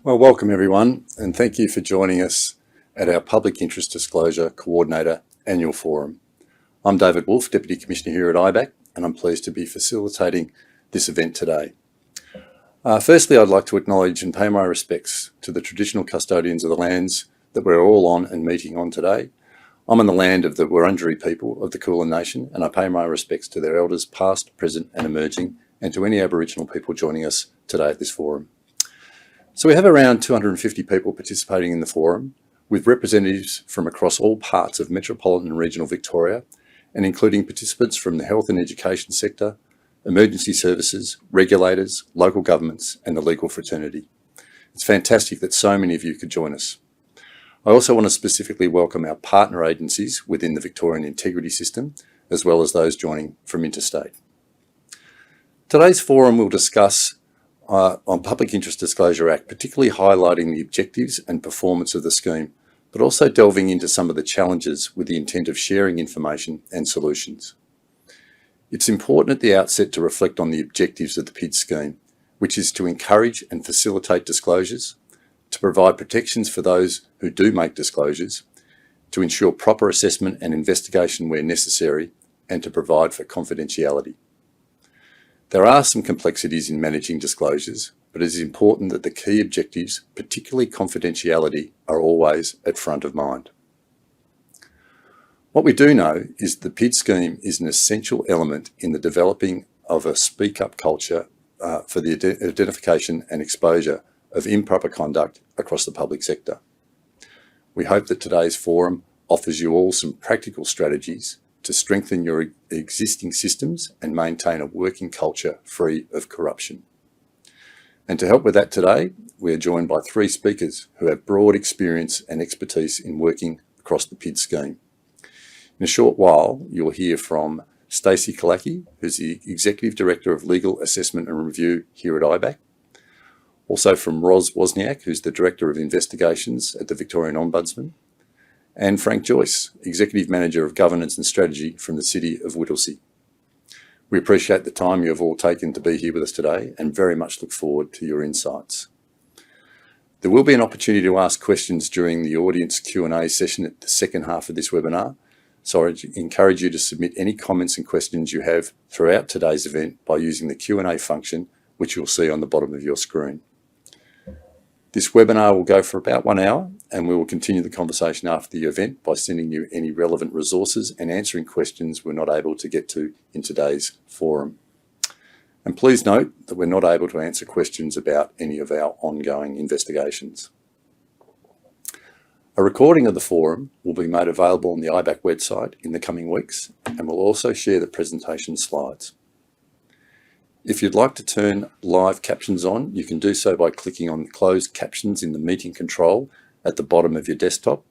Well, welcome everyone, and thank you for joining us at our Public Interest Disclosure Coordinator Annual Forum. I'm David Wolfe, Deputy Commissioner here at IBAC, and I'm pleased to be facilitating this event today. Firstly, I'd like to acknowledge and pay my respects to the traditional custodians of the lands that we're all on and meeting on today. I'm on the land of the Wurundjeri people of the Kulin Nation, and I pay my respects to their elders past, present and emerging, and to any Aboriginal people joining us today at this forum. So we have around 250 people participating in the forum, with representatives from across all parts of metropolitan and regional Victoria, and including participants from the health and education sector, emergency services, regulators, local governments, and the legal fraternity. It's fantastic that so many of you could join us. I also want to specifically welcome our partner agencies within the Victorian Integrity System, as well as those joining from interstate. Today's forum will discuss on Public Interest Disclosure Act, particularly highlighting the objectives and performance of the scheme, but also delving into some of the challenges with the intent of sharing information and solutions. It's important at the outset to reflect on the objectives of the PID scheme, which is to encourage and facilitate disclosures, to provide protections for those who do make disclosures, to ensure proper assessment and investigation where necessary, and to provide for confidentiality. There are some complexities in managing disclosures, but it is important that the key objectives, particularly confidentiality, are always at front of mind. What we do know is the PID scheme is an essential element in the developing of a speak-up culture for the identification and exposure of improper conduct across the public sector. We hope that today's forum offers you all some practical strategies to strengthen your existing systems and maintain a working culture free of corruption. And to help with that today, we are joined by three speakers who have broad experience and expertise in working across the PID scheme. In a short while, you'll hear from Stacey Kalaki, who's the Executive Director of Legal Assessment and Review here at IBAC. Also from Ros Wozniak, who's the Director of Investigations at the Victorian Ombudsman. And Frank Joyce, Executive Manager of Governance and Strategy from the City of Whittlesea. We appreciate the time you have all taken to be here with us today and very much look forward to your insights. There will be an opportunity to ask questions during the audience Q&A session at the second half of this webinar, so I encourage you to submit any comments and questions you have throughout today's event by using the Q&A function, which you'll see on the bottom of your screen. This webinar will go for about 1 hour, and we will continue the conversation after the event by sending you any relevant resources and answering questions we're not able to get to in today's forum. And please note that we're not able to answer questions about any of our ongoing investigations. A recording of the forum will be made available on the IBAC website in the coming weeks, and we'll also share the presentation slides. If you'd like to turn live captions on, you can do so by clicking on Closed Captions in the meeting control at the bottom of your desktop,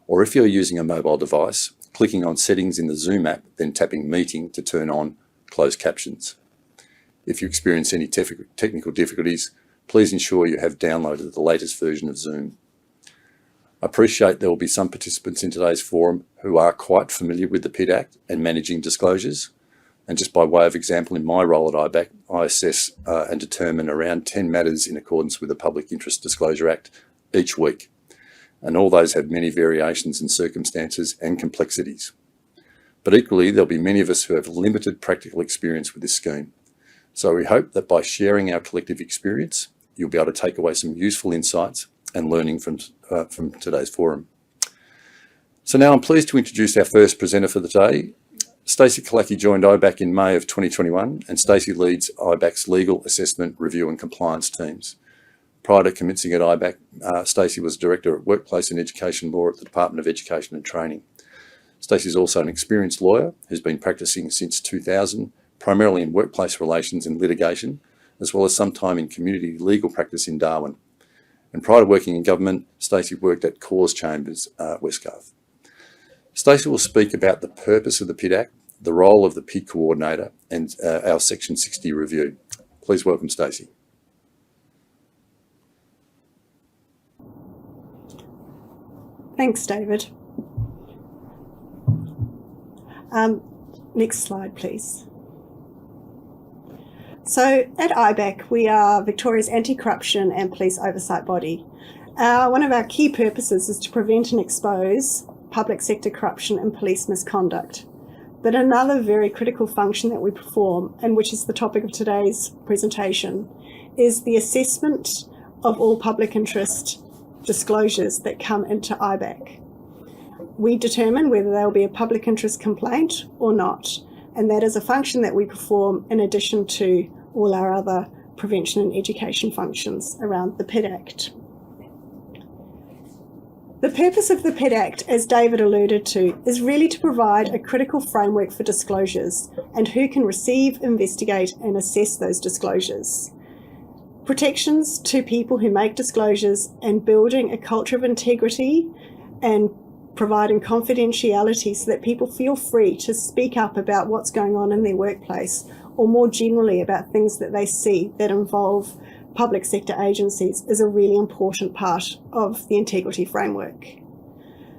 or if you're using a mobile device, clicking on Settings in the Zoom app, then tapping Meeting to turn on Closed Captions. If you experience any technical difficulties, please ensure you have downloaded the latest version of Zoom. I appreciate there will be some participants in today's forum who are quite familiar with the PID Act and managing disclosures. And just by way of example, in my role at IBAC, I assess and determine around 10 matters in accordance with the Public Interest Disclosure Act each week. And all those have many variations in circumstances and complexities. But equally, there'll be many of us who have limited practical experience with this scheme. So we hope that by sharing our collective experience, you'll be able to take away some useful insights and learning from today's forum. So now I'm pleased to introduce our first presenter for the day. Stacey Kalaki joined IBAC in May of 2021, and Stacey leads IBAC's legal assessment, review and compliance teams. Prior to commencing at IBAC, Stacey was Director of Workplace and Education Law at the Department of Education and Training. Stacey is also an experienced lawyer who's been practicing since 2000, primarily in workplace relations and litigation, as well as some time in community legal practice in Darwin. And prior to working in government, Stacey worked at Cause Chambers, Westgarth. Stacey will speak about the purpose of the PID Act, the role of the PID coordinator, and our Section 60 review. Please welcome Stacey. Thanks, David. Next slide, please. So at IBAC, we are Victoria's anti-corruption and police oversight body. One of our key purposes is to prevent and expose public sector corruption and police misconduct. But another very critical function that we perform, and which is the topic of today's presentation, is the assessment of all public interest disclosures that come into IBAC. We determine whether there will be a public interest complaint or not, and that is a function that we perform in addition to all our other prevention and education functions around the PID Act. The purpose of the PID Act, as David alluded to, is really to provide a critical framework for disclosures and who can receive, investigate and assess those disclosures. Protections to people who make disclosures and building a culture of integrity and providing confidentiality so that people feel free to speak up about what's going on in their workplace or more generally about things that they see that involve public sector agencies is a really important part of the integrity framework.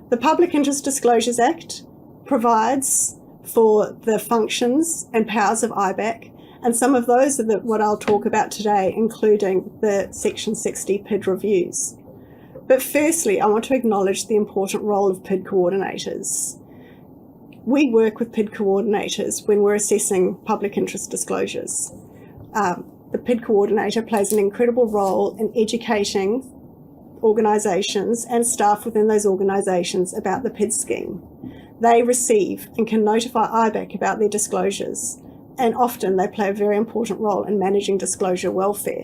The Public Interest Disclosures Act provides for the functions and powers of IBAC, and some of those are what I'll talk about today, including the Section 60 PID reviews. But firstly, I want to acknowledge the important role of PID coordinators. We work with PID coordinators when we're assessing public interest disclosures. The PID coordinator plays an incredible role in educating organisations and staff within those organisations about the PID scheme. They receive and can notify IBAC about their disclosures, and often they play a very important role in managing disclosure welfare.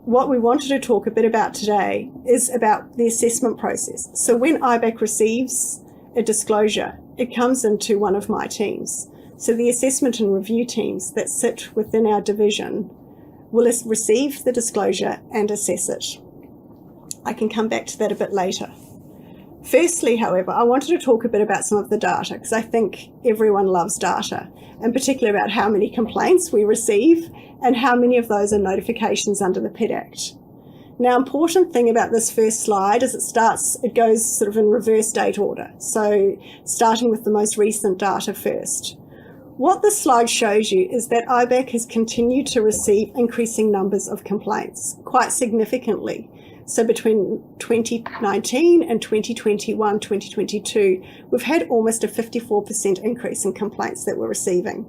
What we wanted to talk a bit about today is about the assessment process. So when IBAC receives a disclosure, it comes into one of my teams. So the assessment and review teams that sit within our division will receive the disclosure and assess it. I can come back to that a bit later. Firstly, however, I wanted to talk a bit about some of the data because I think everyone loves data, and particularly about how many complaints we receive and how many of those are notifications under the PID Act. Now, important thing about this first slide is it goes sort of in reverse date order. So starting with the most recent data first. What this slide shows you is that IBAC has continued to receive increasing numbers of complaints, quite significantly. So between 2019 and 2021, 2022, we've had almost a 54% increase in complaints that we're receiving.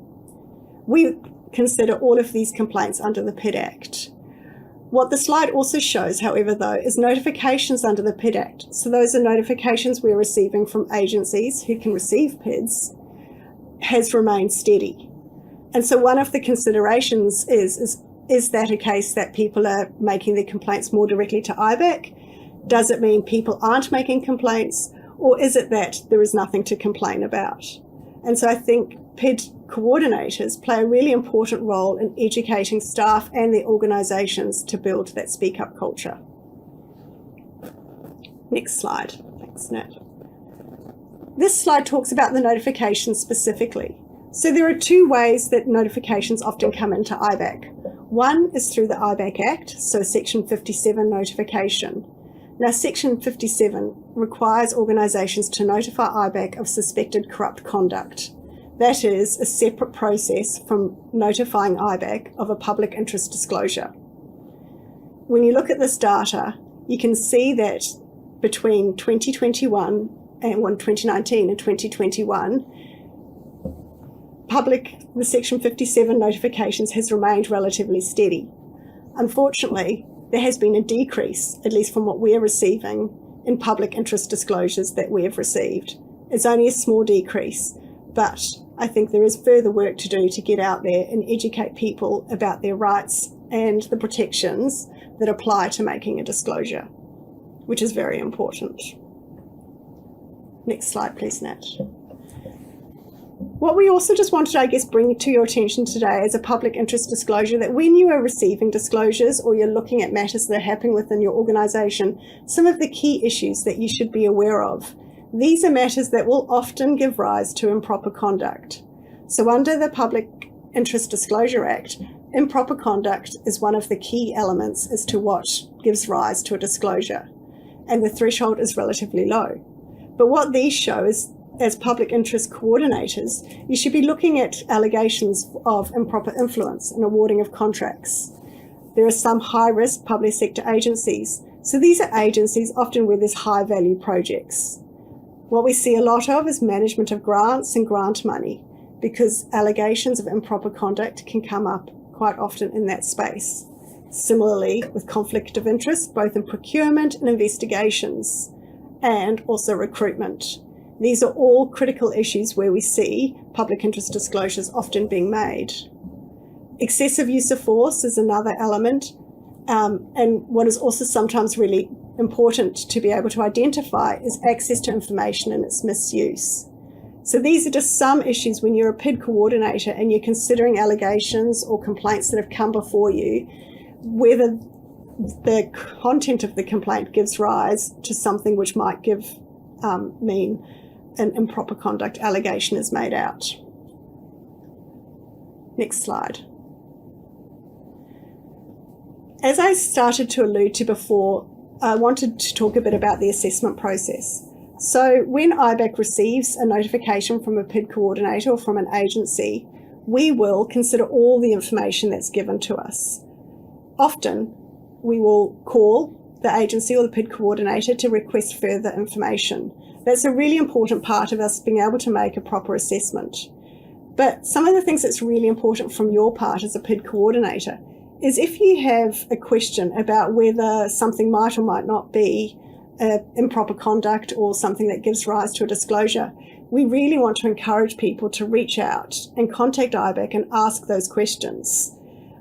We consider all of these complaints under the PID Act. What the slide also shows, however, though, is notifications under the PID Act. So those are notifications we're receiving from agencies who can receive PIDs, has remained steady. And so one of the considerations is that a case that people are making their complaints more directly to IBAC? Does it mean people aren't making complaints? Or is it that there is nothing to complain about? And so I think PID coordinators play a really important role in educating staff and their organisations to build that speak up culture. Next slide. Thanks, Nat. This slide talks about the notifications specifically. So there are two ways that notifications often come into IBAC. One is through the IBAC Act, so Section 57 notification. Now, Section 57 requires organisations to notify IBAC of suspected corrupt conduct. That is a separate process from notifying IBAC of a public interest disclosure. When you look at this data, you can see that between 2019 and 2021, the Section 57 notifications has remained relatively steady. Unfortunately, there has been a decrease, at least from what we're receiving, in public interest disclosures that we have received. It's only a small decrease, but I think there is further work to do to get out there and educate people about their rights and the protections that apply to making a disclosure, which is very important. Next slide, please, Nat. What we also just wanted, I guess, bring to your attention today is a public interest disclosure that when you are receiving disclosures or you're looking at matters that are happening within your organisation, some of the key issues that you should be aware of. These are matters that will often give rise to improper conduct. So under the Public Interest Disclosure Act, improper conduct is one of the key elements as to what gives rise to a disclosure, and the threshold is relatively low. But what these show is as public interest coordinators, you should be looking at allegations of improper influence and awarding of contracts. There are some high-risk public sector agencies. So these are agencies often where there's high-value projects. What we see a lot of is management of grants and grant money, because allegations of improper conduct can come up quite often in that space. Similarly, with conflict of interest, both in procurement and investigations, and also recruitment. These are all critical issues where we see public interest disclosures often being made. Excessive use of force is another element, and what is also sometimes really important to be able to identify is access to information and its misuse. So these are just some issues when you're a PID coordinator and you're considering allegations or complaints that have come before you, whether the content of the complaint gives rise to something which might mean an improper conduct allegation is made out. Next slide. As I started to allude to before, I wanted to talk a bit about the assessment process. So when IBAC receives a notification from a PID coordinator or from an agency, we will consider all the information that's given to us. Often, we will call the agency or the PID coordinator to request further information. That's a really important part of us being able to make a proper assessment. But some of the things that's really important from your part as a PID coordinator is if you have a question about whether something might or might not be improper conduct or something that gives rise to a disclosure, we really want to encourage people to reach out and contact IBAC and ask those questions.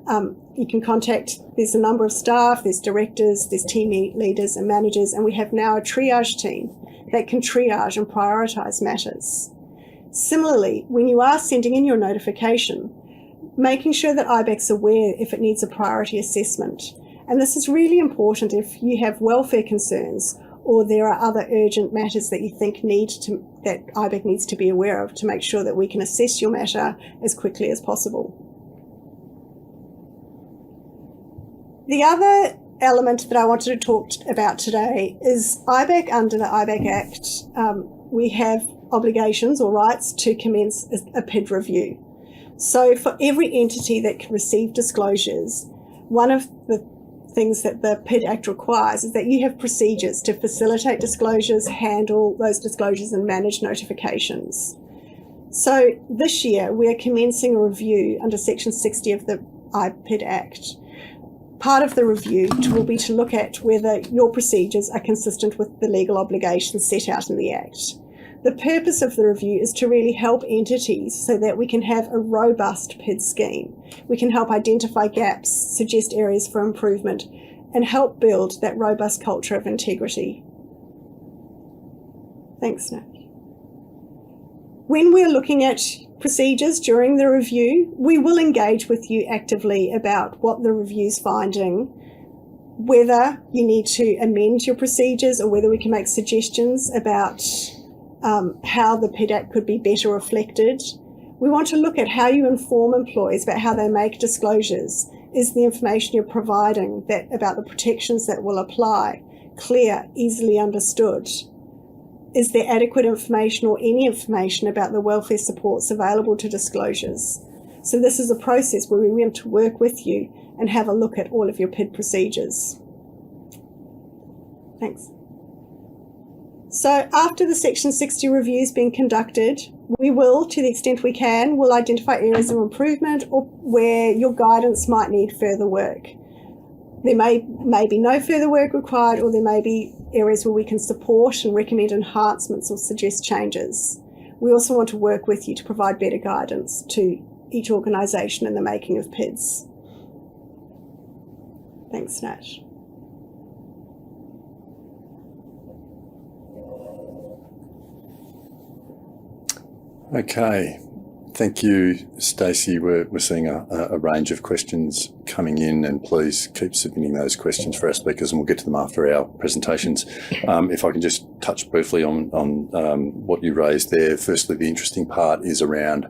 You can contact, there's a number of staff, there's directors, there's team leaders and managers, and we have now a triage team that can triage and prioritise matters. Similarly, when you are sending in your notification, making sure that IBAC's aware if it needs a priority assessment. And this is really important if you have welfare concerns or there are other urgent matters that you think that IBAC needs to be aware of to make sure that we can assess your matter as quickly as possible. The other element that I wanted to talk about today is IBAC. Under the IBAC Act, we have obligations or rights to commence a PID review. So for every entity that can receive disclosures, one of the things that the PID Act requires is that you have procedures to facilitate disclosures, handle those disclosures and manage notifications. So this year we are commencing a review under Section 60 of the PID Act. Part of the review will be to look at whether your procedures are consistent with the legal obligations set out in the Act. The purpose of the review is to really help entities so that we can have a robust PID scheme. We can help identify gaps, suggest areas for improvement, and help build that robust culture of integrity. Thanks, Nick. When we're looking at procedures during the review, we will engage with you actively about what the review's finding, whether you need to amend your procedures or whether we can make suggestions about how the PID Act could be better reflected. We want to look at how you inform employees about how they make disclosures. Is the information you're providing about the protections that will apply clear, easily understood? Is there adequate information or any information about the welfare supports available to disclosures? So this is a process where we want to work with you and have a look at all of your PID procedures. Thanks. So after the Section 60 review has been conducted, we will, to the extent we can, will identify areas of improvement or where your guidance might need further work. There may be no further work required, or there may be areas where we can support and recommend enhancements or suggest changes. We also want to work with you to provide better guidance to each organisation in the making of PIDs. Thanks, Nat. Okay, thank you, Stacey. We're seeing a range of questions coming in, and please keep submitting those questions for our speakers, and we'll get to them after our presentations. If I can just touch briefly on what you raised there. Firstly, the interesting part is around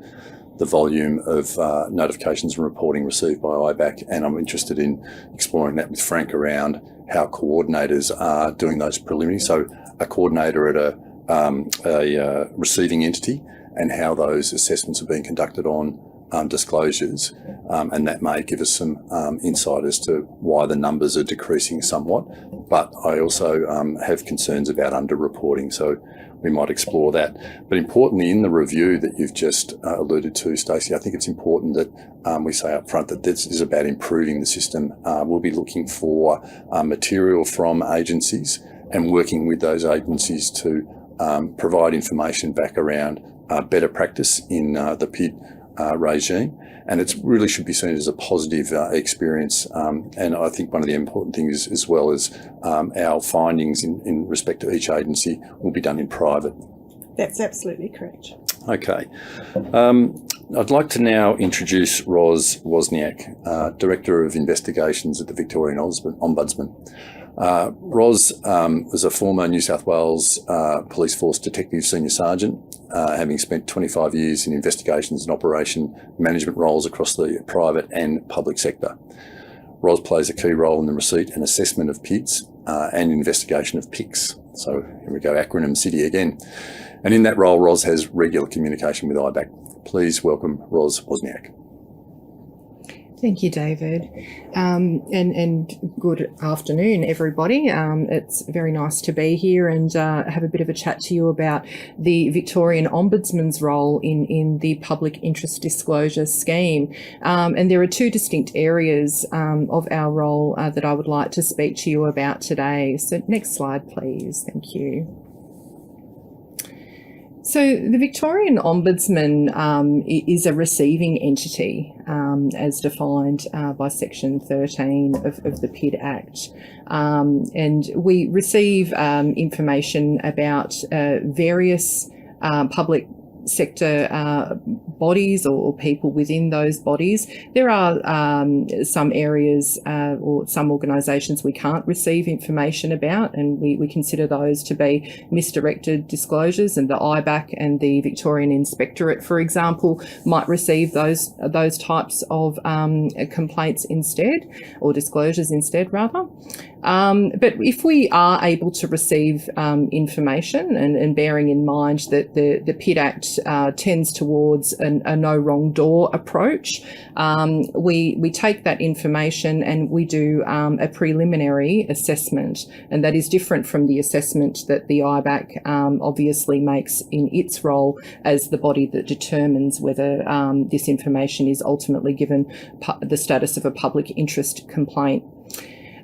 the volume of notifications and reporting received by IBAC, and I'm interested in exploring that with Frank around how coordinators are doing those preliminaries. So a coordinator at a a receiving entity and how those assessments are being conducted on disclosures, and that may give us some insight as to why the numbers are decreasing somewhat. But I also have concerns about underreporting, so we might explore that. But importantly, in the review that you've just alluded to, Stacey, I think it's important that we say up front that this is about improving the system. We'll be looking for material from agencies and working with those agencies to provide information back around better practice in the PID regime, and it really should be seen as a positive experience. And I think one of the important things as well is our findings in respect to each agency will be done in private. That's absolutely correct. Okay. I'd like to now introduce Ros Wozniak, Director of Investigations at the Victorian Ombudsman. Ros was a former New South Wales Police Force Detective Senior Sergeant, having spent 25 years in investigations and operation management roles across the private and public sector. Ros plays a key role in the receipt and assessment of PIDs and investigation of PICs. So here we go, acronym city again. And in that role, Ros has regular communication with IBAC. Please welcome Ros Wozniak. Thank you, David. And good afternoon, everybody. It's very nice to be here and have a bit of a chat to you about the Victorian Ombudsman's role in the public interest disclosure scheme. And there are two distinct areas of our role that I would like to speak to you about today. So next slide, please. Thank you. So the Victorian Ombudsman is a receiving entity as defined by Section 13 of the PID Act. And we receive information about various public sector bodies or people within those bodies. There are some areas or some organisations we can't receive information about, and we consider those to be misdirected disclosures, and the IBAC and the Victorian Inspectorate, for example, might receive those types of complaints instead, or disclosures instead rather. But if we are able to receive information, and bearing in mind that the PID Act tends towards a no wrong door approach, we take that information and we do a preliminary assessment, and that is different from the assessment that the IBAC obviously makes in its role as the body that determines whether this information is ultimately given the status of a public interest complaint.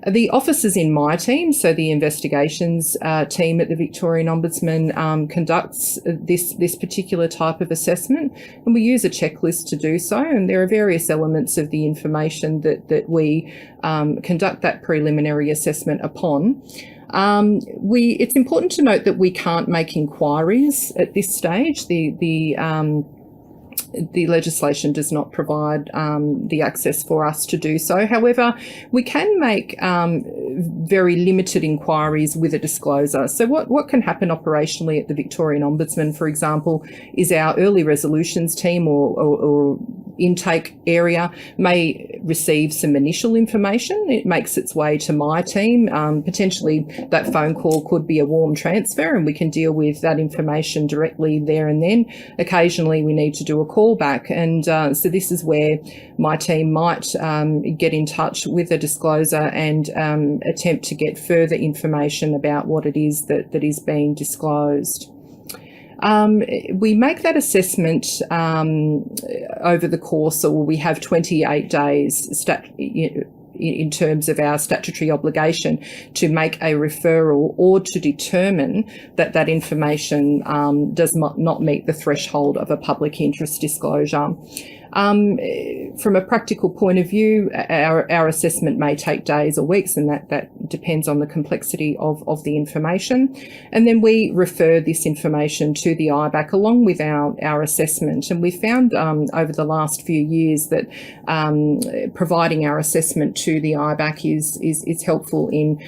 The officers in my team, so the investigations team at the Victorian Ombudsman, conducts this particular type of assessment, and we use a checklist to do so. And there are various elements of the information that we conduct that preliminary assessment upon. It's important to note that we can't make inquiries at this stage. The legislation does not provide the access for us to do so. However, we can make very limited inquiries with a disclosure. So what can happen operationally at the Victorian Ombudsman, for example, is our early resolutions team or intake area may receive some initial information. It makes its way to my team. Potentially that phone call could be a warm transfer, and we can deal with that information directly there and then. Occasionally we need to do a callback, and so this is where my team might get in touch with a discloser and attempt to get further information about what it is that is being disclosed. We make that assessment over the course, or we have 28 days in terms of our statutory obligation to make a referral or to determine that information does not meet the threshold of a public interest disclosure. From a practical point of view, our assessment may take days or weeks, and that depends on the complexity of the information. And then we refer this information to the IBAC along with our assessment. And we found over the last few years that providing our assessment to the IBAC is helpful in,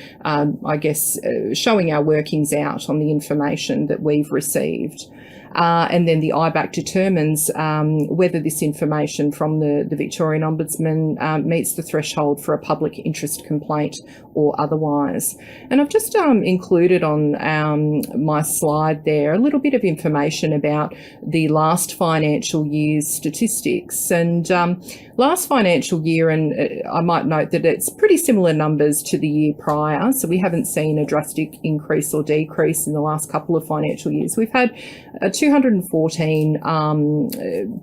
showing our workings out on the information that we've received. And then the IBAC determines whether this information from the Victorian Ombudsman meets the threshold for a public interest complaint or otherwise. And I've just included on my slide there a little bit of information about the last financial year's statistics. And last financial year, and I might note that it's pretty similar numbers to the year prior, so we haven't seen a drastic increase or decrease in the last couple of financial years. We've had 214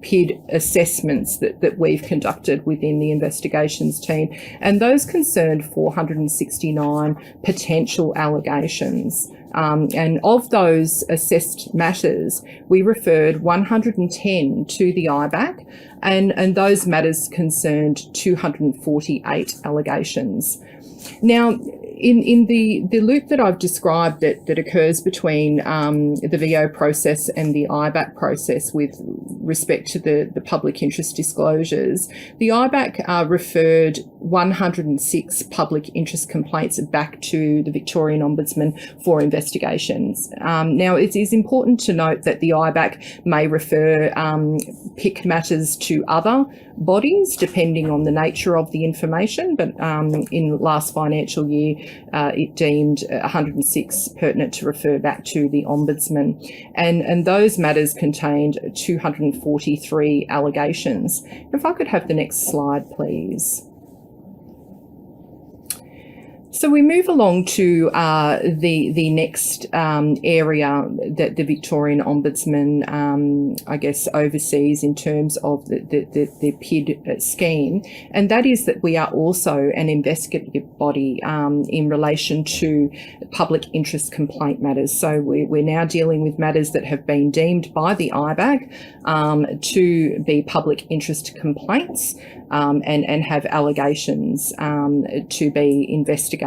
PID assessments that we've conducted within the investigations team, and those concerned 469 potential allegations. And of those assessed matters, we referred 110 to the IBAC, and those matters concerned 248 allegations. Now, in the loop that I've described that occurs between the VO process and the IBAC process with respect to the public interest disclosures, the IBAC referred 106 public interest complaints back to the Victorian Ombudsman for investigations. Now, it is important to note that the IBAC may refer PIC matters to other bodies depending on the nature of the information, but in last financial year it deemed 106 pertinent to refer back to the Ombudsman, and those matters contained 243 allegations. If I could have the next slide, please. So we move along to the next area that the Victorian Ombudsman, I guess, oversees in terms of the PID scheme, and that is that we are also an investigative body in relation to public interest complaint matters. So we're now dealing with matters that have been deemed by the IBAC to be public interest complaints and have allegations to be investigated.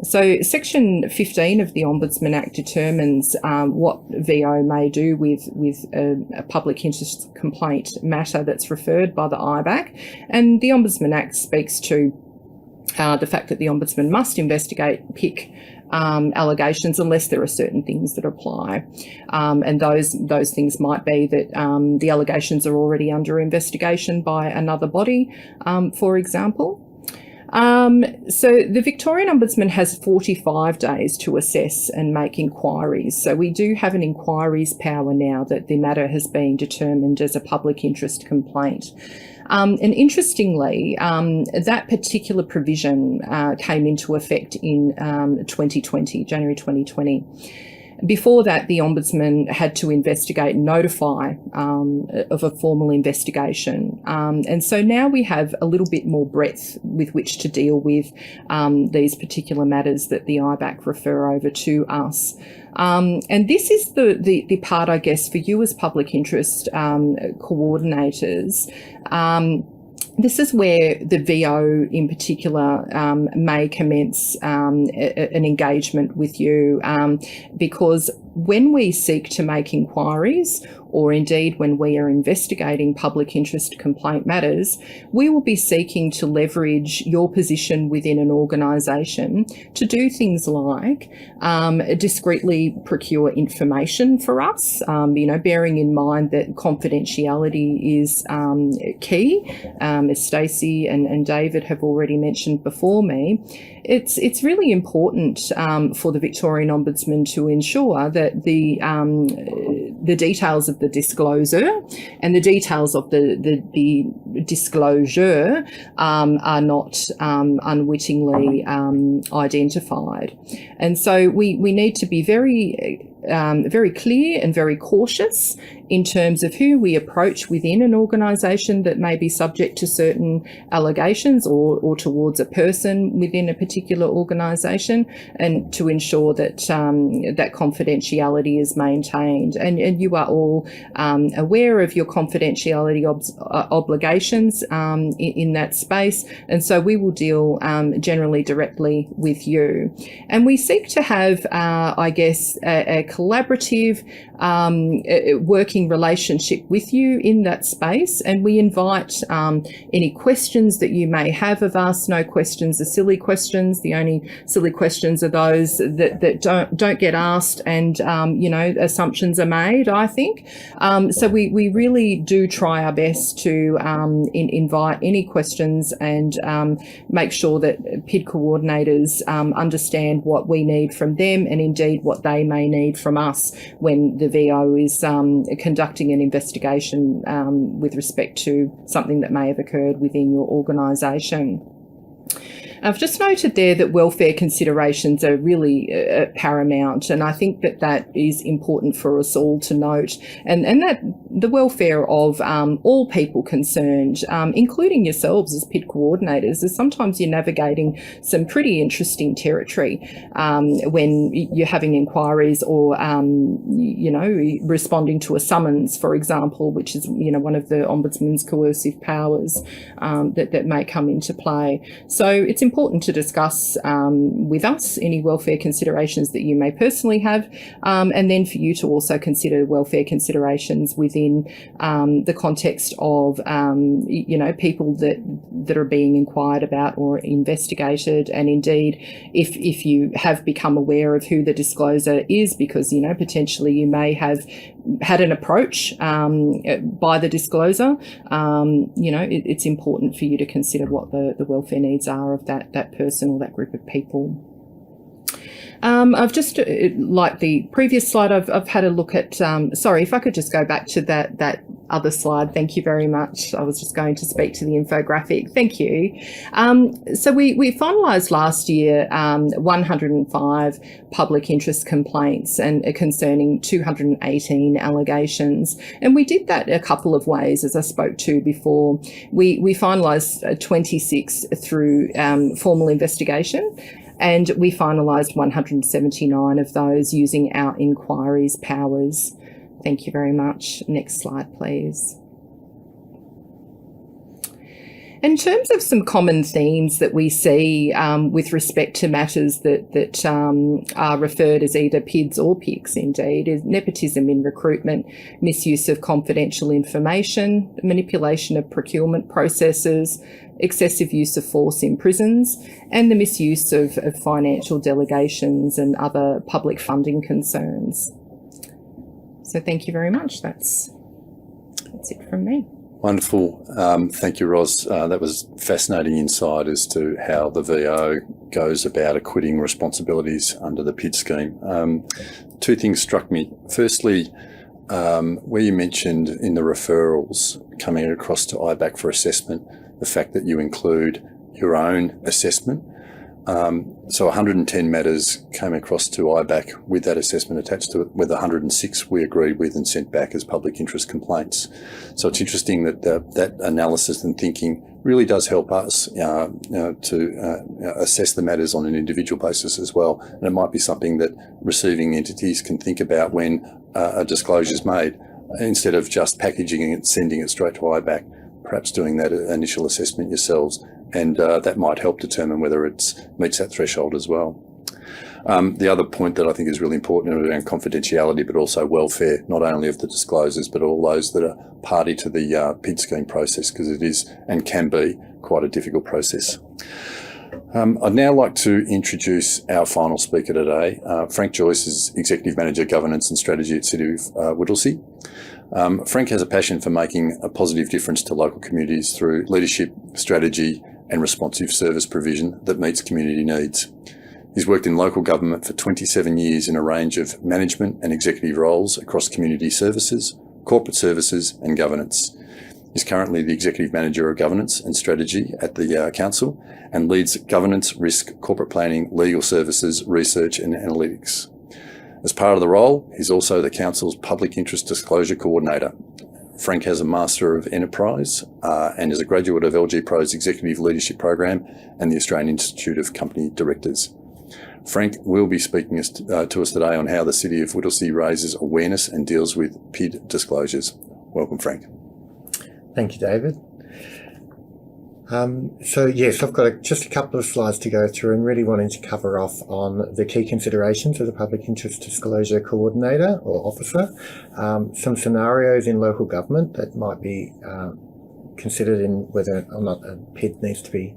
So Section 15 of the Ombudsman Act determines what VO may do with a public interest complaint matter that's referred by the IBAC, and the Ombudsman Act speaks to the fact that the Ombudsman must investigate PIC allegations unless there are certain things that apply, and those things might be that the allegations are already under investigation by another body, for example. So the Victorian Ombudsman has 45 days to assess and make inquiries. So we do have an inquiries power now that the matter has been determined as a public interest complaint. And interestingly, that particular provision came into effect in 2020, January 2020. Before that, the Ombudsman had to investigate and notify of a formal investigation. And so now we have a little bit more breadth with which to deal with these particular matters that the IBAC refer over to us. And this is the part, I guess, for you as public interest coordinators. This is where the VO in particular may commence an engagement with you, because when we seek to make inquiries, or indeed when we are investigating public interest complaint matters, we will be seeking to leverage your position within an organisation to do things like discreetly procure information for us, bearing in mind that confidentiality is key, as Stacey and David have already mentioned before me. It's really important for the Victorian Ombudsman to ensure that the details of the disclosure and the details of the disclosure are not unwittingly identified. And so we need to be very clear and very cautious in terms of who we approach within an organisation that may be subject to certain allegations or towards a person within a particular organisation, and to ensure that that confidentiality is maintained. And you are all aware of your confidentiality obligations in that space, and so we will deal generally directly with you. And we seek to have, I guess, a collaborative working working relationship with you in that space, and we invite any questions that you may have of us. No questions are silly questions. The only silly questions are those that don't get asked, and assumptions are made, I think. So we really do try our best to invite any questions and make sure that PID coordinators understand what we need from them, and indeed what they may need from us when the VO is conducting an investigation with respect to something that may have occurred within your organisation. I've just noted there that welfare considerations are really paramount, and I think that is important for us all to note, and that the welfare of all people concerned, including yourselves as PID coordinators, is sometimes you're navigating some pretty interesting territory when you're having inquiries or, responding to a summons, for example, which is, one of the Ombudsman's coercive powers that may come into play. So it's important to discuss with us any welfare considerations that you may personally have, and then for you to also consider welfare considerations within the context of people that are being inquired about or investigated, and indeed if you have become aware of who the discloser is, because potentially you may have had an approach by the discloser, it's important for you to consider what the welfare needs are of that person or that group of people. I've just, like the previous slide, I've had a look at, sorry, if I could just go back to that other slide. Thank you very much. I was just going to speak to the infographic. Thank you. So we finalised last year 105 public interest complaints and concerning 218 allegations. And we did that a couple of ways, as I spoke to before. We finalised 26 through formal investigation, and we finalised 179 of those using our inquiries powers. Thank you very much. Next slide, please. In terms of some common themes that we see with respect to matters that are referred as either PIDs or PICs, indeed, is nepotism in recruitment, misuse of confidential information, manipulation of procurement processes, excessive use of force in prisons, and the misuse of financial delegations and other public funding concerns. So thank you very much. That's it from me. Wonderful. Thank you, Ros. That was fascinating insight as to how the VO goes about acquitting responsibilities under the PID scheme. Two things struck me. Firstly, where you mentioned in the referrals coming across to IBAC for assessment, the fact that you include your own assessment. So 110 matters came across to IBAC with that assessment attached to it, with 106 we agreed with and sent back as public interest complaints. So it's interesting that that analysis and thinking really does help us to assess the matters on an individual basis as well. And it might be something that receiving entities can think about when a disclosure is made, instead of just packaging it, sending it straight to IBAC, perhaps doing that initial assessment yourselves. And that might help determine whether it meets that threshold as well. The other point that I think is really important around confidentiality, but also welfare, not only of the disclosures, but all those that are party to the PID scheme process, because it is and can be quite a difficult process. I'd now like to introduce our final speaker today. Frank Joyce is Executive Manager, Governance and Strategy at City of Whittlesea. Frank has a passion for making a positive difference to local communities through leadership, strategy and responsive service provision that meets community needs. He's worked in local government for 27 years in a range of management and executive roles across community services, corporate services and governance. He's currently the Executive Manager of Governance and Strategy at the Council and leads governance, risk, corporate planning, legal services, research and analytics. As part of the role, he's also the Council's Public Interest Disclosure Coordinator. Frank has a Master of Enterprise and is a graduate of LG Pro's Executive Leadership Program and the Australian Institute of Company Directors. Frank will be speaking to us today on how the City of Whittlesea raises awareness and deals with PID disclosures. Welcome, Frank. Thank you, David. So yes, I've got just a couple of slides to go through and really wanting to cover off on the key considerations as a public interest disclosure coordinator or officer, some scenarios in local government that might be considered in whether or not a PID needs to be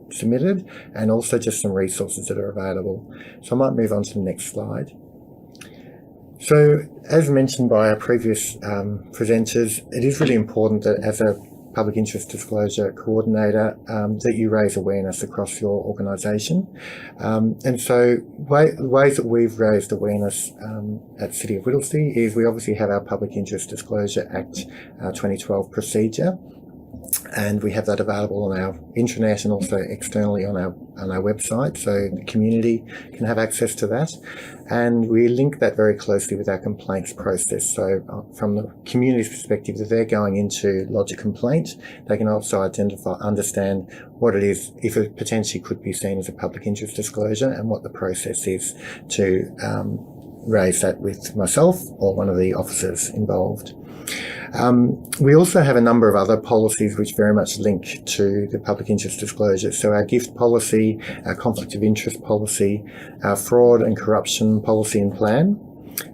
submitted, and also just some resources that are available. So I might move on to the next slide. So as mentioned by our previous presenters, it is really important that as a public interest disclosure coordinator that you raise awareness across your organisation. And so ways that we've raised awareness at City of Whittlesea is we obviously have our Public Interest Disclosure Act 2012 procedure, and we have that available on our intranet and also externally on our website, so the community can have access to that. And we link that very closely with our complaints process. So from the community's perspective, if they're going into lodge a complaint, they can also understand what it is, if it potentially could be seen as a public interest disclosure, and what the process is to raise that with myself or one of the officers involved. We also have a number of other policies which very much link to the public interest disclosure. So our gift policy, our conflict of interest policy, our fraud and corruption policy and plan,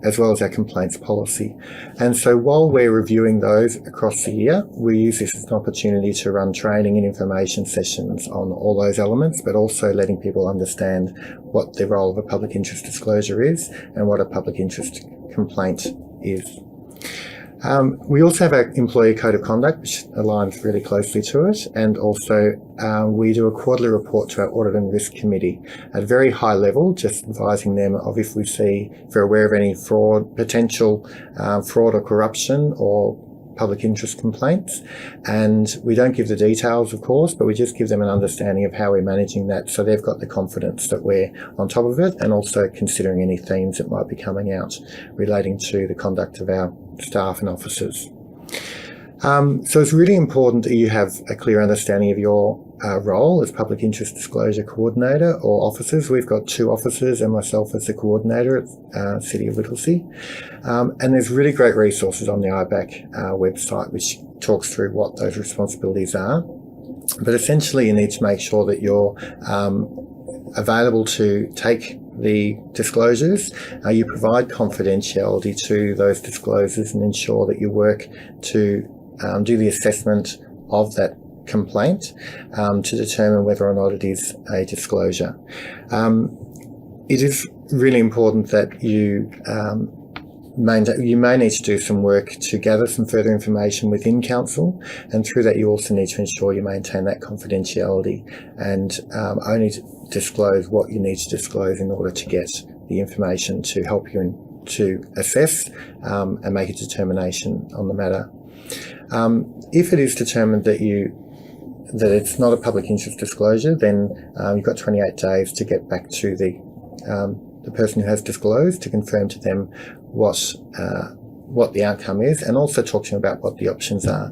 as well as our complaints policy. And so while we're reviewing those across the year, we use this as an opportunity to run training and information sessions on all those elements, but also letting people understand what the role of a public interest disclosure is and what a public interest complaint is. We also have our employee code of conduct, which aligns really closely to it, and also we do a quarterly report to our audit and risk committee at a very high level, just advising them of if we're aware of any potential fraud or corruption or public interest complaints. And we don't give the details, of course, but we just give them an understanding of how we're managing that, so they've got the confidence that we're on top of it, and also considering any themes that might be coming out relating to the conduct of our staff and officers. So it's really important that you have a clear understanding of your role as public interest disclosure coordinator or officers. We've got 2 officers and myself as the coordinator at City of Whittlesea. And there's really great resources on the IBAC website which talks through what those responsibilities are. But essentially you need to make sure that you're available to take the disclosures, you provide confidentiality to those disclosures and ensure that you work to do the assessment of that complaint to determine whether or not it is a disclosure. It is really important that you may need to do some work to gather some further information within council, and through that you also need to ensure you maintain that confidentiality and only disclose what you need to disclose in order to get the information to help you to assess and make a determination on the matter. If it is determined that it's not a public interest disclosure, then you've got 28 days to get back to the person who has disclosed to confirm to them what the outcome is, and also talk to them about what the options are.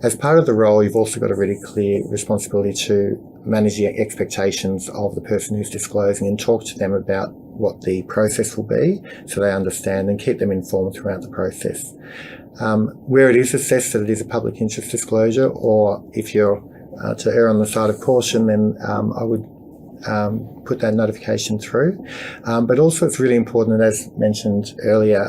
As part of the role, you've also got a really clear responsibility to manage the expectations of the person who's disclosing and talk to them about what the process will be so they understand, and keep them informed throughout the process. Where it is assessed that it is a public interest disclosure, or if you're to err on the side of caution, then I would put that notification through. But also it's really important, and as mentioned earlier,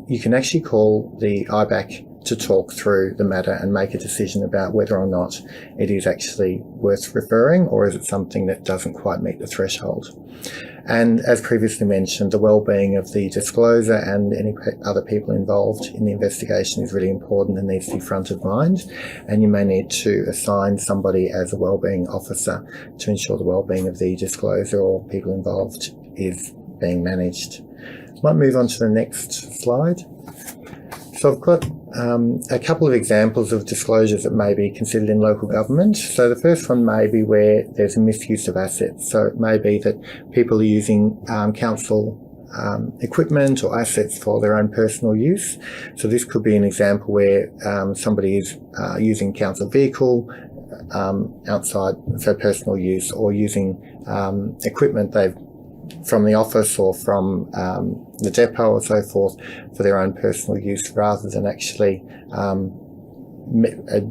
you can actually call the IBAC to talk through the matter and make a decision about whether or not it is actually worth referring, or is it something that doesn't quite meet the threshold. And as previously mentioned, the well-being of the disclosure and any other people involved in the investigation is really important and needs to be front of mind. And you may need to assign somebody as a well-being officer to ensure the well-being of the disclosure or people involved is being managed. Might move on to the next slide. So I've got a couple of examples of disclosures that may be considered in local government. So the first one may be where there's a misuse of assets. So it may be that people are using council equipment or assets for their own personal use. So this could be an example where somebody is using council vehicle outside for personal use, or using equipment from the office or from the depot or so forth for their own personal use, rather than actually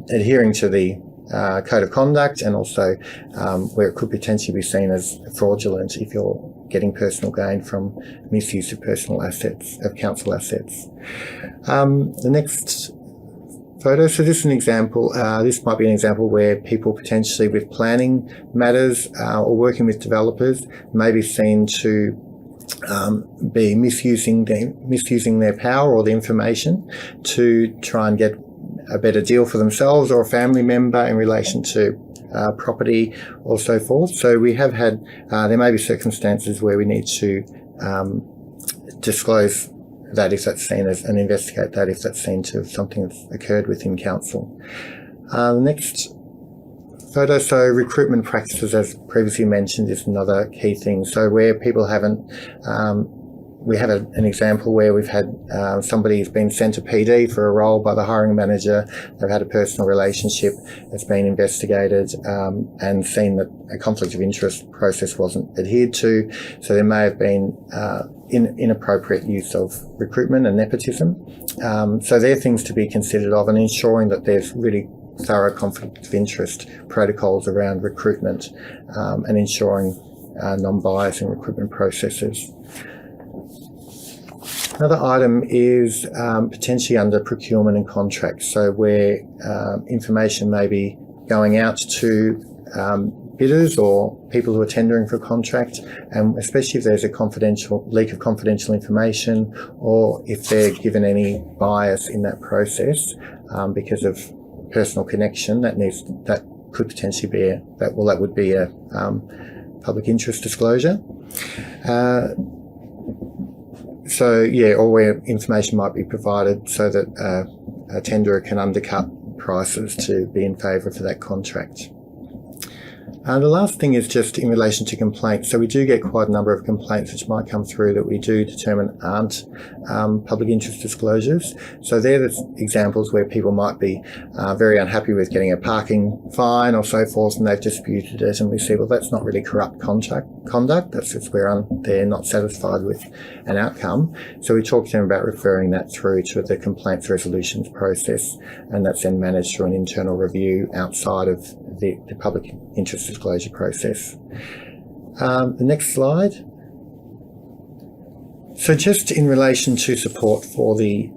adhering to the code of conduct, and also where it could potentially be seen as fraudulent if you're getting personal gain from misuse of personal assets, of council assets. The next photo. So this is an example. This might be an example where people potentially with planning matters or working with developers may be seen to be misusing their power or the information to try and get a better deal for themselves or a family member in relation to property or so forth. So we have had, there may be circumstances where we need to disclose that if that's seen as, and investigate that if that's seen to have something that's occurred within council. The next photo, so recruitment practices, as previously mentioned, is another key thing. So where people haven't, we have an example where we've had somebody who's been sent to PD for a role by the hiring manager. They've had a personal relationship that's been investigated and seen that a conflict of interest process wasn't adhered to. So there may have been inappropriate use of recruitment and nepotism. So they're things to be considered of, and ensuring that there's really thorough conflict of interest protocols around recruitment and ensuring non-bias in recruitment processes. Another item is potentially under procurement and contracts, so where information may be going out to bidders or people who are tendering for a contract, and especially if there's a leak of confidential information, or if they're given any bias in that process because of personal connection, that could potentially be that would be a public interest disclosure. So yeah, or where information might be provided so that a tenderer can undercut prices to be in favour for that contract. The last thing is just in relation to complaints. So we do get quite a number of complaints which might come through that we do determine aren't public interest disclosures. So they're the examples where people might be very unhappy with getting a parking fine or so forth, and they've disputed it, and we say, well, that's not really corrupt conduct. That's just where they're not satisfied with an outcome. So we talk to them about referring that through to the complaints resolutions process, and that's then managed through an internal review outside of the public interest disclosure process. The next slide. So just in relation to support for the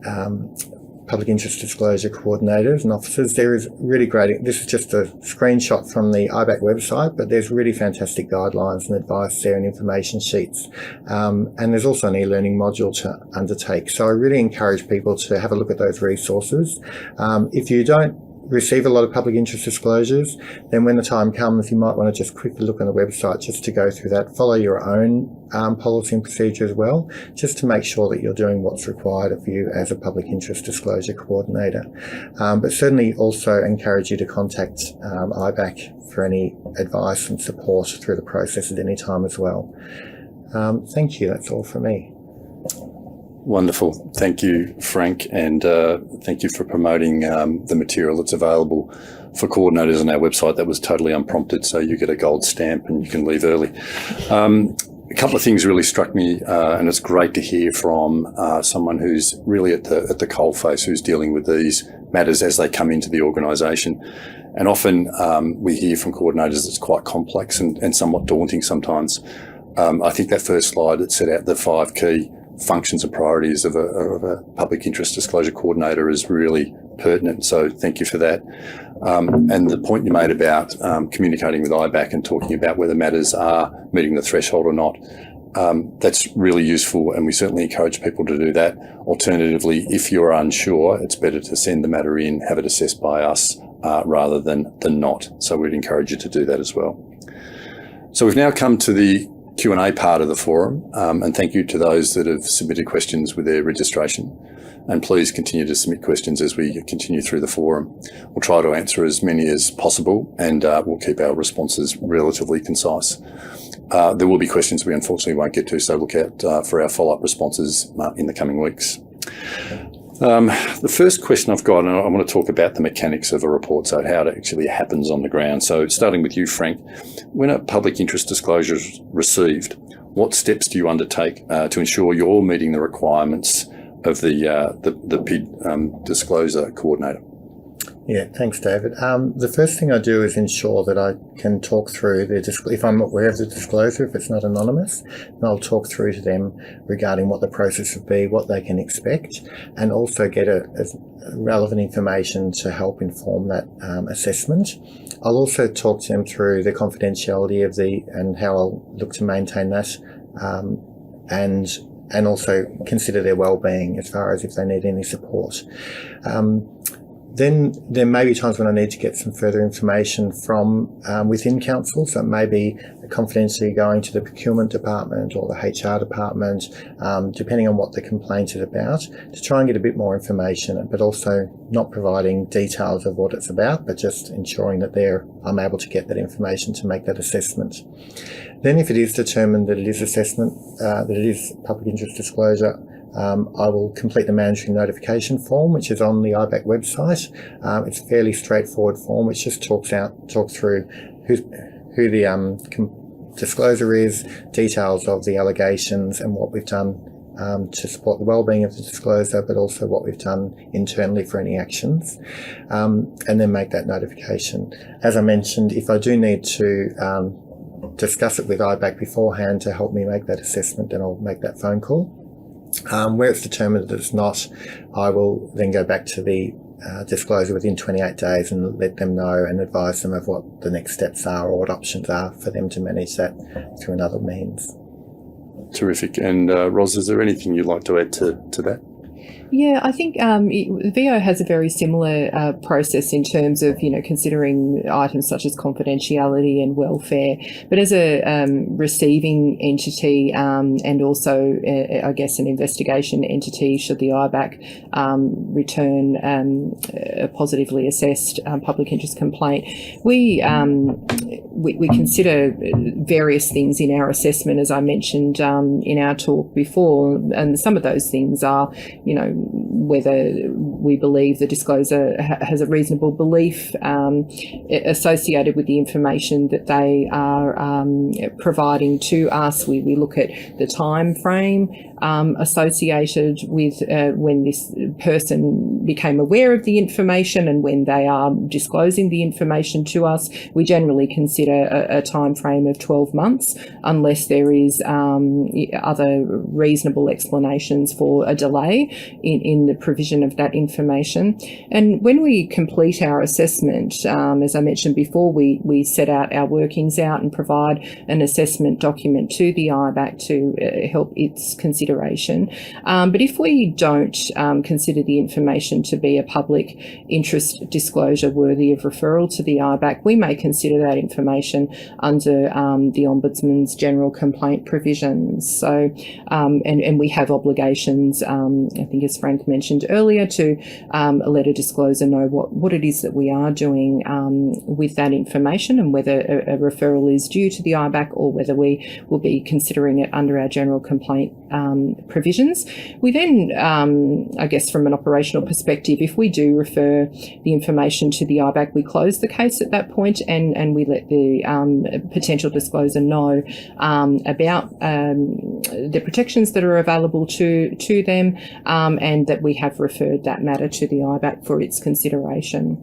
public interest disclosure coordinators and officers, there is really great, this is just a screenshot from the IBAC website, but there's really fantastic guidelines and advice there and information sheets. And there's also an e-learning module to undertake. So I really encourage people to have a look at those resources. If you don't receive a lot of public interest disclosures, then when the time comes, you might want to just quickly look on the website just to go through that. Follow your own policy and procedure as well, just to make sure that you're doing what's required of you as a public interest disclosure coordinator. But certainly also encourage you to contact IBAC for any advice and support through the process at any time as well. Thank you. That's all from me. Wonderful. Thank you, Frank, and thank you for promoting the material that's available for coordinators on our website. That was totally unprompted, so you get a gold stamp and you can leave early. A couple of things really struck me, and it's great to hear from someone who's really at the coalface, who's dealing with these matters as they come into the organisation. And often we hear from coordinators it's quite complex and somewhat daunting sometimes. I think that first slide that set out the 5 key functions and priorities of a public interest disclosure coordinator is really pertinent, so thank you for that. And the point you made about communicating with IBAC and talking about whether matters are meeting the threshold or not, that's really useful, and we certainly encourage people to do that. Alternatively, if you're unsure, it's better to send the matter in, have it assessed by us rather than not, so we'd encourage you to do that as well. So we've now come to the Q&A part of the forum, and thank you to those that have submitted questions with their registration. And please continue to submit questions as we continue through the forum. We'll try to answer as many as possible, and we'll keep our responses relatively concise. There will be questions we unfortunately won't get to, so look out for our follow-up responses in the coming weeks. The first question I've got, and I want to talk about the mechanics of a report, so how it actually happens on the ground. So starting with you, Frank, when a public interest disclosure is received, what steps do you undertake to ensure you're meeting the requirements of the PID disclosure coordinator? Yeah, thanks, David. The first thing I do is ensure that I can talk through if I'm aware of the disclosure, if it's not anonymous, then I'll talk through to them regarding what the process would be, what they can expect, and also get a relevant information to help inform that assessment. I'll also talk to them through the confidentiality of and how I'll look to maintain that, and also consider their well-being as far as if they need any support. Then there may be times when I need to get some further information from within council. So it may be confidentially going to the procurement department or the HR department, depending on what the complaint is about, to try and get a bit more information, but also not providing details of what it's about, but just ensuring that I'm able to get that information to make that assessment. Then if it is determined that it is assessment, that it is public interest disclosure, I will complete the mandatory notification form, which is on the IBAC website. It's a fairly straightforward form, which just talks through who the disclosure is, details of the allegations, and what we've done to support the wellbeing of the disclosure, but also what we've done internally for any actions, and then make that notification. As I mentioned, if I do need to discuss it with IBAC beforehand to help me make that assessment, then I'll make that phone call. Where it's determined that it's not, I will then go back to the disclosure within 28 days and let them know and advise them of what the next steps are or what options are for them to manage that through another means. Terrific. And Ros, is there anything you'd like to add to that? Yeah, I think VO has a very similar process in terms of, considering items such as confidentiality and welfare. But as a receiving entity and also, I guess, an investigation entity, should the IBAC return a positively assessed public interest complaint, we consider various things in our assessment, as I mentioned in our talk before, and some of those things are, whether we believe the disclosure has a reasonable belief associated with the information that they are providing to us. We look at the time frame associated with when this person became aware of the information and when they are disclosing the information to us. We generally consider a time frame of 12 months unless there is other reasonable explanations for a delay in the provision of that information. And when we complete our assessment, as I mentioned before, we set out our workings out and provide an assessment document to the IBAC to help its consideration. But if we don't consider the information to be a public interest disclosure worthy of referral to the IBAC, we may consider that information under the Ombudsman's general complaint provisions. So, and we have obligations, I think as Frank mentioned earlier, to let a disclosure know what it is that we are doing with that information and whether a referral is due to the IBAC or whether we will be considering it under our general complaint provisions. We then, I guess from an operational perspective, if we do refer the information to the IBAC, we close the case at that point and we let the potential disclosure know about the protections that are available to them and that we have referred that matter to the IBAC for its consideration.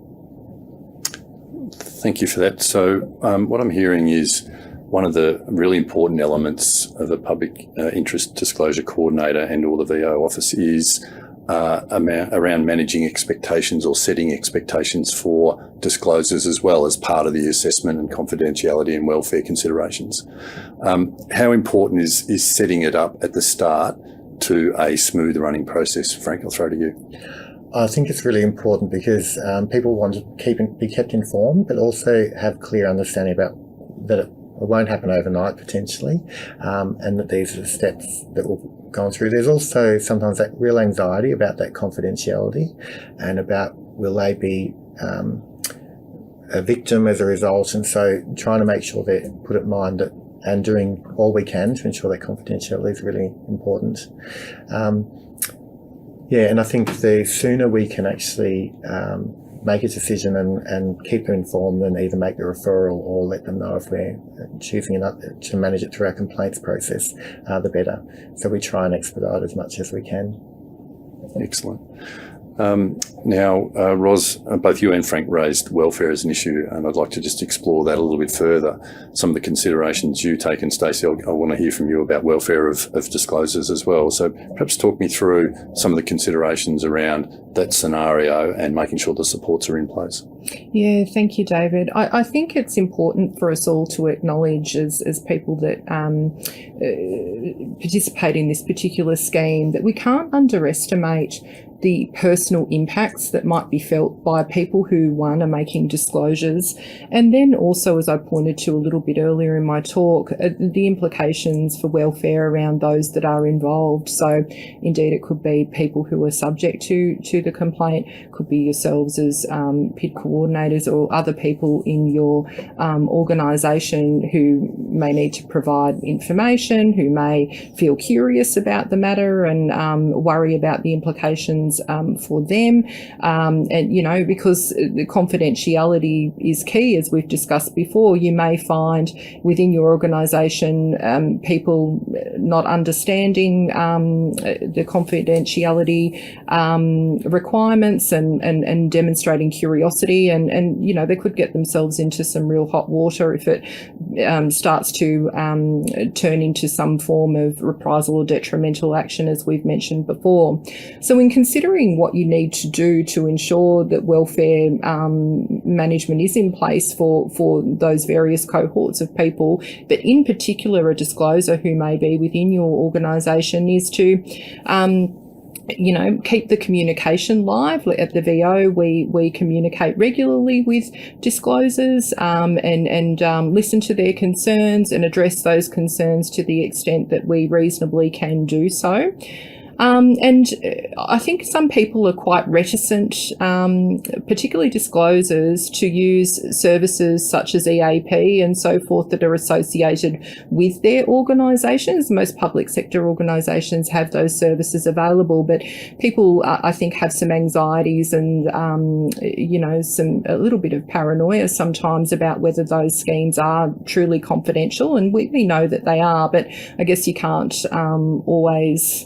Thank you for that. So what I'm hearing is one of the really important elements of the public interest disclosure coordinator and or the VO office is around managing expectations or setting expectations for disclosures as well as part of the assessment and confidentiality and welfare considerations. How important is setting it up at the start to a smooth running process? Frank, I'll throw to you. I think it's really important because people want to be kept informed, but also have clear understanding about that it won't happen overnight potentially, and that these are the steps that we've gone through. There's also sometimes that real anxiety about that confidentiality and about will they be a victim as a result, and so trying to make sure they're put in mind that and doing all we can to ensure that confidentiality is really important. And I think the sooner we can actually make a decision and keep them informed and either make the referral or let them know if we're choosing to manage it through our complaints process, the better. So we try and expedite as much as we can. Excellent. Now, Ros, both you and Frank raised welfare as an issue, and I'd like to just explore that a little bit further. Some of the considerations you take, and Stacey, I want to hear from you about welfare of disclosures as well. So perhaps talk me through some of the considerations around that scenario and making sure the supports are in place. Yeah, thank you, David. I think it's important for us all to acknowledge as people that participate in this particular scheme that we can't underestimate the personal impacts that might be felt by people who, one, are making disclosures, and then also, as I pointed to a little bit earlier in my talk, the implications for welfare around those that are involved. So indeed it could be people who are subject to the complaint, could be yourselves as PID coordinators or other people in your organisation who may need to provide information, who may feel curious about the matter and worry about the implications for them, and you know, because the confidentiality is key, as we've discussed before. You may find within your organisation people not understanding the confidentiality requirements and demonstrating curiosity, and you know, they could get themselves into some real hot water if it starts to turn into some form of reprisal or detrimental action, as we've mentioned before. So in considering what you need to do to ensure that welfare management is in place for those various cohorts of people, but in particular a disclosure who may be within your organisation, is to you know, keep the communication live. At the VO, we communicate regularly with disclosures and listen to their concerns and address those concerns to the extent that we reasonably can do so. And I think some people are quite reticent, particularly disclosures, to use services such as EAP and so forth that are associated with their organisations. Most public sector organisations have those services available, but people, I think, have some anxieties and, you know, a little bit of paranoia sometimes about whether those schemes are truly confidential, and we know that they are, but I guess you can't always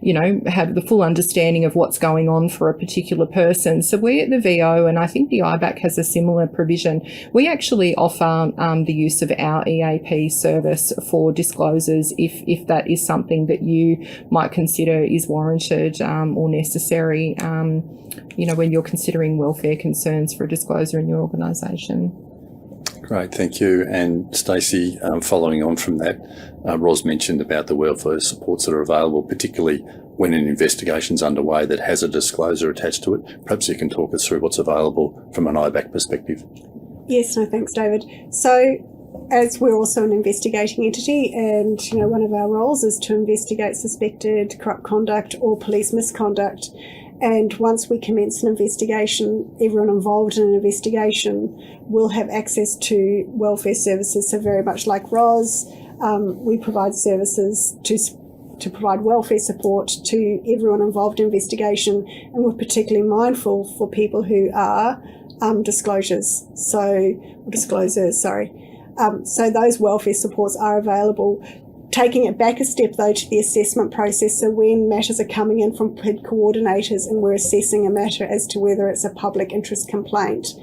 you know, have the full understanding of what's going on for a particular person. So we at the VO, and I think the IBAC has a similar provision, we actually offer the use of our EAP service for disclosures if that is something that you might consider is warranted or necessary, you know, when you're considering welfare concerns for a disclosure in your organisation. Great, thank you. And Stacey, following on from that, Ros mentioned about the welfare supports that are available, particularly when an investigation's underway that has a disclosure attached to it. Perhaps you can talk us through what's available from an IBAC perspective. Yes, no, thanks, David. So as we're also an investigating entity, and you know, one of our roles is to investigate suspected corrupt conduct or police misconduct. And once we commence an investigation, everyone involved in an investigation will have access to welfare services. So very much like Ros, we provide services to provide welfare support to everyone involved in investigation, and we're particularly mindful for people who are disclosures. So those welfare supports are available. Taking it back a step, though, to the assessment process, so when matters are coming in from PID coordinators and we're assessing a matter as to whether it's a public interest complaint,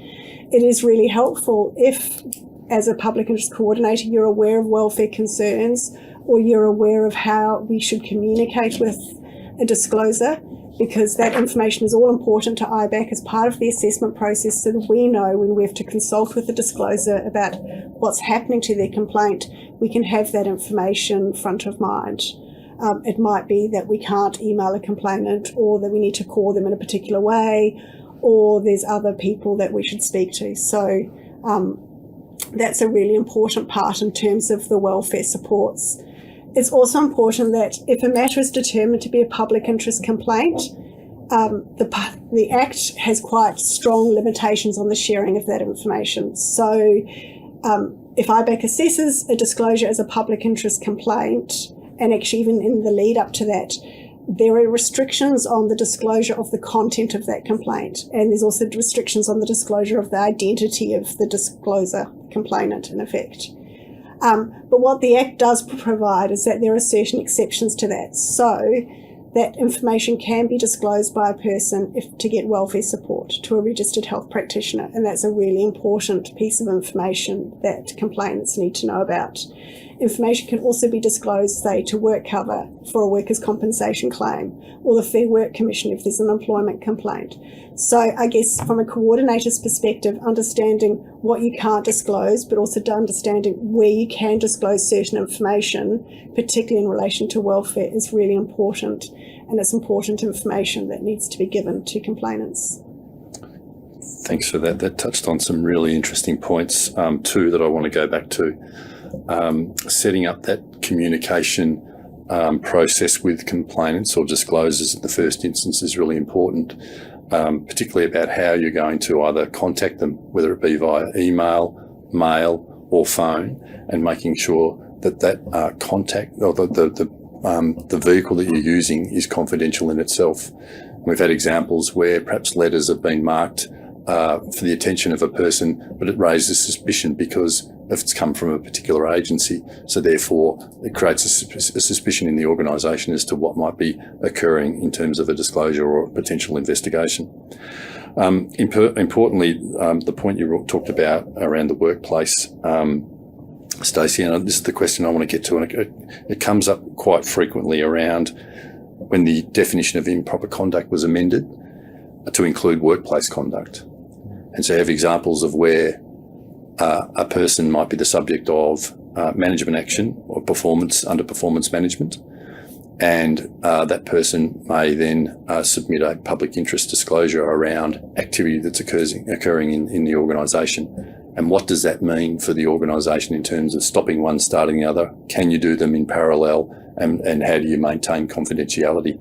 it is really helpful if, as a public interest coordinator, you're aware of welfare concerns or you're aware of how we should communicate with a disclosure, because that information is all important to IBAC as part of the assessment process, so that we know when we have to consult with the disclosure about what's happening to their complaint, we can have that information front of mind. It might be that we can't email a complainant, or that we need to call them in a particular way, or there's other people that we should speak to. So that's a really important part in terms of the welfare supports. It's also important that if a matter is determined to be a public interest complaint, the Act has quite strong limitations on the sharing of that information. So if IBAC assesses a disclosure as a public interest complaint, and actually even in the lead up to that, there are restrictions on the disclosure of the content of that complaint, and there's also restrictions on the disclosure of the identity of the discloser complainant, in effect. But what the Act does provide is that there are certain exceptions to that. So that information can be disclosed by a person to get welfare support to a registered health practitioner, and that's a really important piece of information that complainants need to know about. Information can also be disclosed, say, to work cover for a workers' compensation claim, or the Fair Work Commission if there's an employment complaint. So I guess from a coordinator's perspective, understanding what you can't disclose, but also understanding where you can disclose certain information, particularly in relation to welfare, is really important. And it's important information that needs to be given to complainants. Thanks for that. That touched on some really interesting points too that I want to go back to. Setting up that communication process with complainants or disclosures in the first instance is really important, particularly about how you're going to either contact them, whether it be via email, mail or phone, and making sure that contact or the vehicle that you're using is confidential in itself. We've had examples where perhaps letters have been marked for the attention of a person, but it raises suspicion because if it's come from a particular agency. So therefore, it creates a suspicion in the organisation as to what might be occurring in terms of a disclosure or a potential investigation. Importantly, the point you talked about around the workplace, Stacey, and this is the question I want to get to, and it comes up quite frequently around when the definition of improper conduct was amended to include workplace conduct. And so you have examples of where a person might be the subject of management action or underperformance management, and that person may then submit a public interest disclosure around activity that's occurring in the organisation. And what does that mean for the organisation in terms of stopping one, starting the other? Can you do them in parallel? And how do you maintain confidentiality?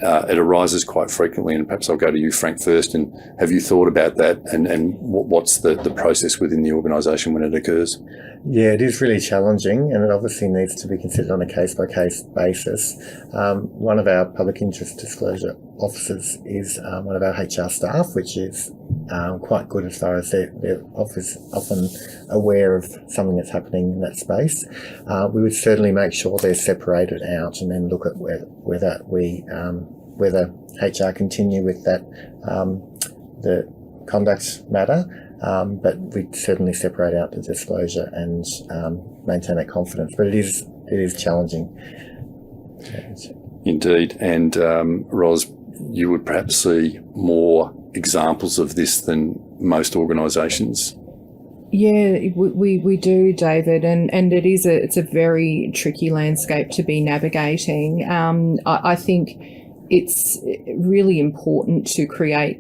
It arises quite frequently, and perhaps I'll go to you, Frank, first. And have you thought about that, and what's the process within the organisation when it occurs? Yeah, it is really challenging, and it obviously needs to be considered on a case-by-case basis. One of our public interest disclosure officers is one of our HR staff, which is quite good as far as they're often aware of something that's happening in that space. We would certainly make sure they're separated out and then look at whether HR continue with that the conduct matter. But we certainly separate out the disclosure and maintain that confidence. But it is challenging. Indeed. And Ros, you would perhaps see more examples of this than most organisations. Yeah, we do, David, and it's a very tricky landscape to be navigating. I think it's really important to create,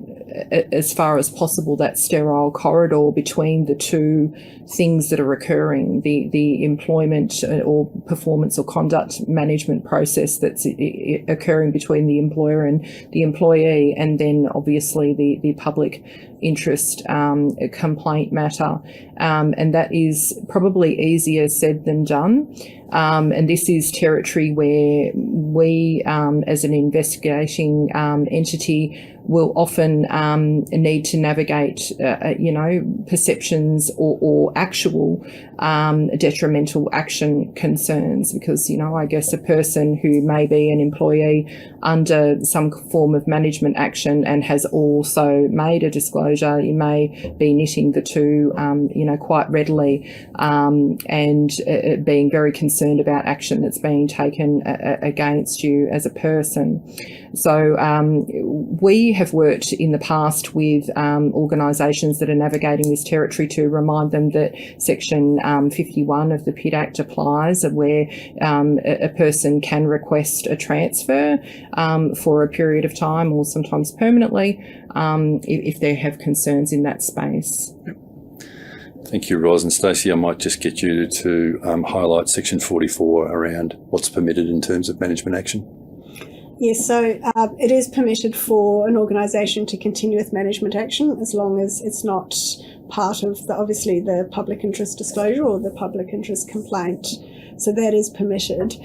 as far as possible, that sterile corridor between the two things that are occurring, the employment or performance or conduct management process that's occurring between the employer and the employee, and then obviously the public interest complaint matter. And that is probably easier said than done. And this is territory where we, as an investigating entity, will often need to navigate, perceptions or actual detrimental action concerns, because, I guess a person who may be an employee under some form of management action and has also made a disclosure, you may be knitting the two, quite readily, and being very concerned about action that's being taken against you as a person. So we have worked in the past with organisations that are navigating this territory to remind them that Section 51 of the PID Act applies, where a person can request a transfer for a period of time or sometimes permanently if they have concerns in that space. Thank you, Ros. And Stacey, I might just get you to highlight Section 44 around what's permitted in terms of management action. Yes, so it is permitted for an organisation to continue with management action as long as it's not part of obviously the public interest disclosure or the public interest complaint. So that is permitted.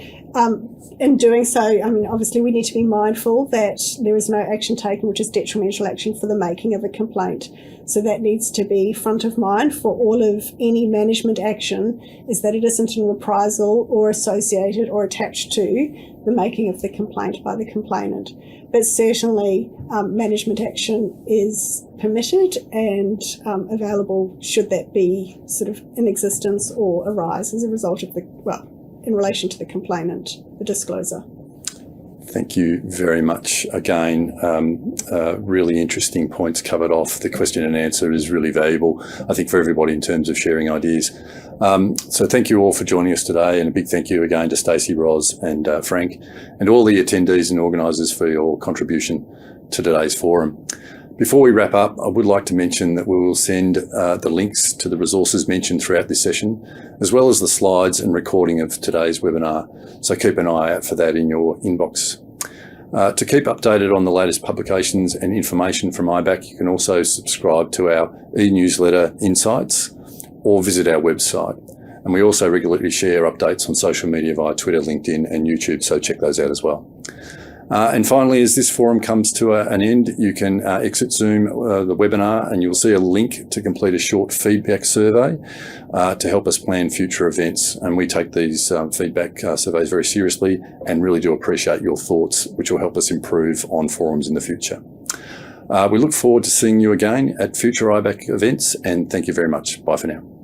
in doing so, I mean, obviously we need to be mindful that there is no action taken which is detrimental action for the making of a complaint. So that needs to be front of mind for all of any management action, is that it isn't a reprisal or associated or attached to the making of the complaint by the complainant. But certainly management action is permitted and available should that be sort of in existence or arise as a result of in relation to the complainant, the disclosure. Thank you very much. Again, really interesting points covered off. The question and answer is really valuable, I think, for everybody in terms of sharing ideas. So thank you all for joining us today, and a big thank you again to Stacey, Ros and Frank, and all the attendees and organisers for your contribution to today's forum. Before we wrap up, I would like to mention that we will send the links to the resources mentioned throughout this session, as well as the slides and recording of today's webinar. So keep an eye out for that in your inbox. To keep updated on the latest publications and information from IBAC, you can also subscribe to our e-newsletter Insights or visit our website. And we also regularly share updates on social media via Twitter, LinkedIn and YouTube, so check those out as well. And finally, as this forum comes to an end, you can exit Zoom, the webinar, and you'll see a link to complete a short feedback survey to help us plan future events. And we take these feedback surveys very seriously and really do appreciate your thoughts, which will help us improve on forums in the future. We look forward to seeing you again at future IBAC events, and thank you very much. Bye for now.